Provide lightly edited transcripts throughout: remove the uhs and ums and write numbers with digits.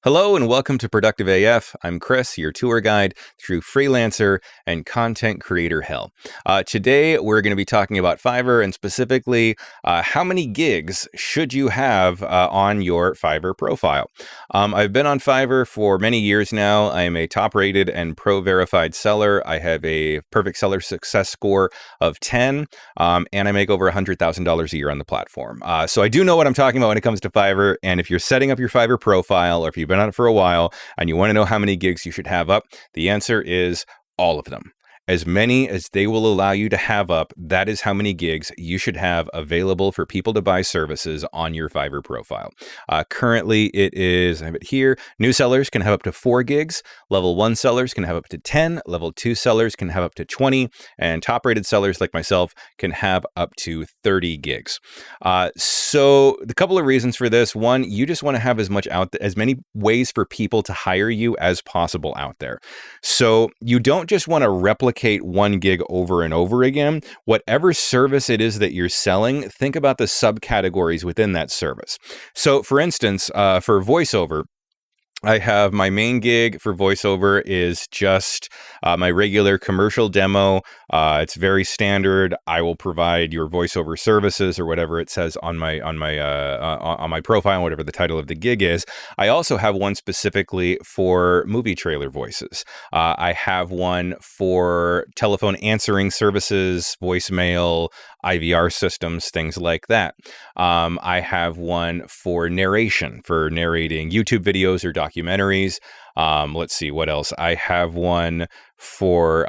Hello and welcome to Productive AF. I'm Chris, your tour guide through freelancer and content creator hell. Today, we're going to be talking about Fiverr and specifically how many gigs should you have on your Fiverr profile. I've been on Fiverr for many years now. I am a top-rated and pro-verified seller. I have a perfect seller success score of 10, and I make over $100,000 a year on the platform. So I do know what I'm talking about when it comes to Fiverr, and if you're setting up your Fiverr profile or if you've been on it for a while and you want to know how many gigs you should have up, the answer is all of them. As many as they will allow you to have up, that is how many gigs you should have available for people to buy services on your Fiverr profile. Currently, it is, I have it here, new sellers can have up to 4 gigs, level 1 sellers can have up to 10, level 2 sellers can have up to 20, and top-rated sellers like myself can have up to 30 gigs. So the couple of reasons for this: one, you just want to have as many ways for people to hire you as possible out there. So you don't just want to replicate one gig over and over again. Whatever service it is that you're selling, think about the subcategories within that service. So for instance, for voiceover, I have my main gig for voiceover is just my regular commercial demo. It's very standard. I will provide your voiceover services or whatever it says on my profile, whatever the title of the gig is. I also have one specifically for movie trailer voices. I have one for telephone answering services, voicemail, IVR systems, things like that. I have one for narration, for narrating YouTube videos or documentaries. Let's see, what else? I have one for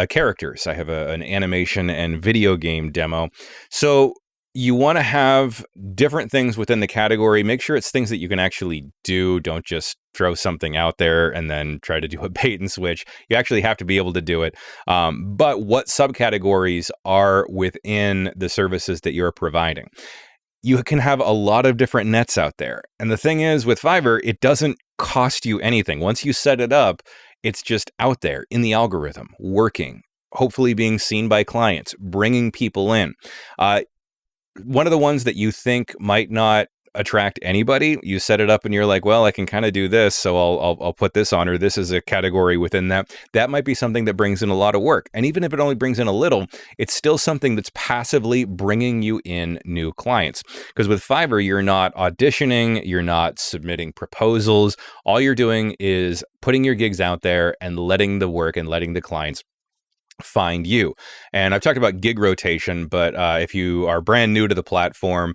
characters. I have an animation and video game demo. So you want to have different things within the category. Make sure it's things that you can actually do. Don't just throw something out there and then try to do a bait and switch. You actually have to be able to do it. But what subcategories are within the services that you're providing? You can have a lot of different nets out there. And the thing is, with Fiverr, it doesn't cost you anything. Once you set it up, it's just out there in the algorithm, working, hopefully being seen by clients, bringing people in. One of the ones that you think might not attract anybody, you set it up and you're like, well, I can kind of do this, so I'll put this on, or this is a category within that. That might be something that brings in a lot of work. And even if it only brings in a little, it's still something that's passively bringing you in new clients. Because with Fiverr, you're not auditioning, you're not submitting proposals. All you're doing is putting your gigs out there and letting the work and letting the clients find you. And I've talked about gig rotation, but if you are brand new to the platform,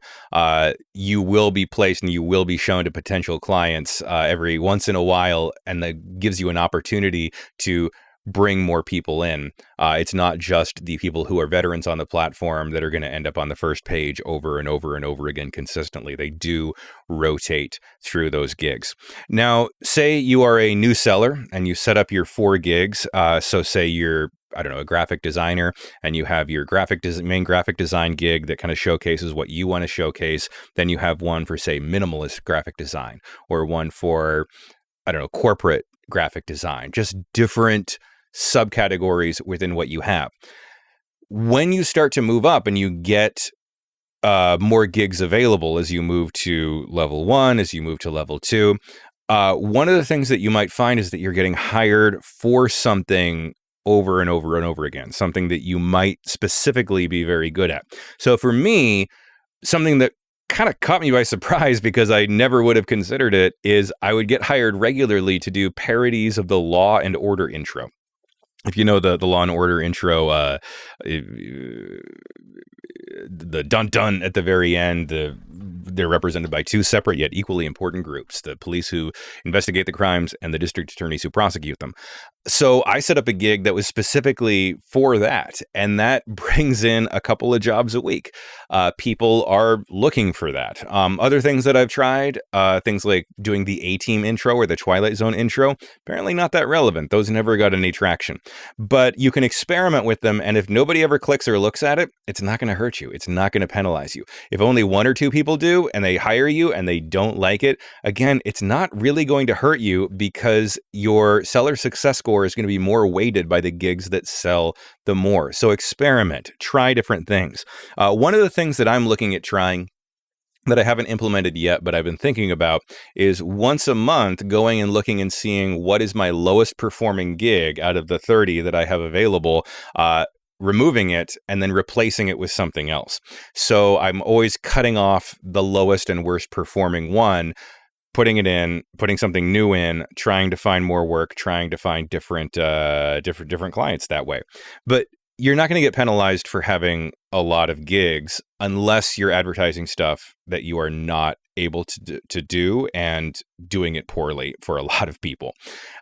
you will be placed and you will be shown to potential clients every once in a while, and that gives you an opportunity to bring more people in. It's not just the people who are veterans on the platform that are going to end up on the first page over and over and over again consistently. They do rotate through those gigs. Now, say you are a new seller and you set up your 4 gigs. So say you're, I don't know, a graphic designer, and you have your main graphic design gig that kind of showcases what you want to showcase. Then you have one for, say, minimalist graphic design, or one for, I don't know, corporate graphic design, just different subcategories within what you have. When you start to move up and you get more gigs available as you move to level 1, as you move to level 2, one of the things that you might find is that you're getting hired for something over and over and over again, something that you might specifically be very good at. So for me, something that kind of caught me by surprise because I never would have considered it is I would get hired regularly to do parodies of the Law and Order intro. If you know the Law and Order intro, the dun-dun at the very end, they're represented by 2 separate yet equally important groups: the police who investigate the crimes and the district attorneys who prosecute them. So I set up a gig that was specifically for that, and that brings in a couple of jobs a week. People are looking for that. Other things that I've tried, things like doing the A-Team intro or the Twilight Zone intro, apparently not that relevant. Those never got any traction. But you can experiment with them, and if nobody ever clicks or looks at it, it's not going to hurt you. It's not going to penalize you. If only 1 or 2 people do, and they hire you and they don't like it, again, it's not really going to hurt you because your seller success score is going to be more weighted by the gigs that sell the more. So experiment, try different things. One of the things that I'm looking at trying that I haven't implemented yet, but I've been thinking about, is once a month going and looking and seeing what is my lowest performing gig out of the 30 that I have available, removing it and then replacing it with something else. So I'm always cutting off the lowest and worst performing one, putting it in, putting something new in, trying to find more work, trying to find different clients that way. But you're not going to get penalized for having a lot of gigs unless you're advertising stuff that you are not able to do and doing it poorly for a lot of people.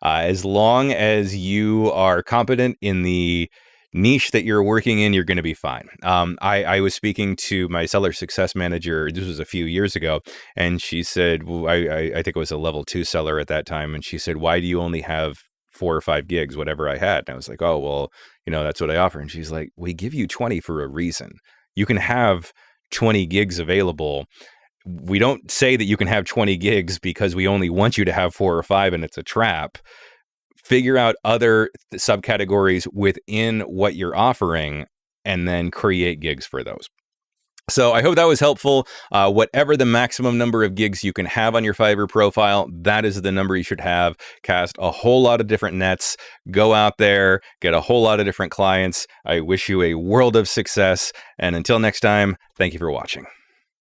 As long as you are competent in the niche that you're working in, you're going to be fine. I was speaking to my seller success manager. This was a few years ago, and she said, well, I think it was a level 2 seller at that time. And she said, why do you only have 4 or 5 gigs, whatever I had? And I was like, oh, well, that's what I offer. And she's like, we give you 20 for a reason. You can have 20 gigs available. We don't say that you can have 20 gigs because we only want you to have 4 or 5 and it's a trap. Figure out other subcategories within what you're offering and then create gigs for those. So I hope that was helpful. Whatever the maximum number of gigs you can have on your Fiverr profile, that is the number you should have. Cast a whole lot of different nets. Go out there, get a whole lot of different clients. I wish you a world of success. And until next time, thank you for watching.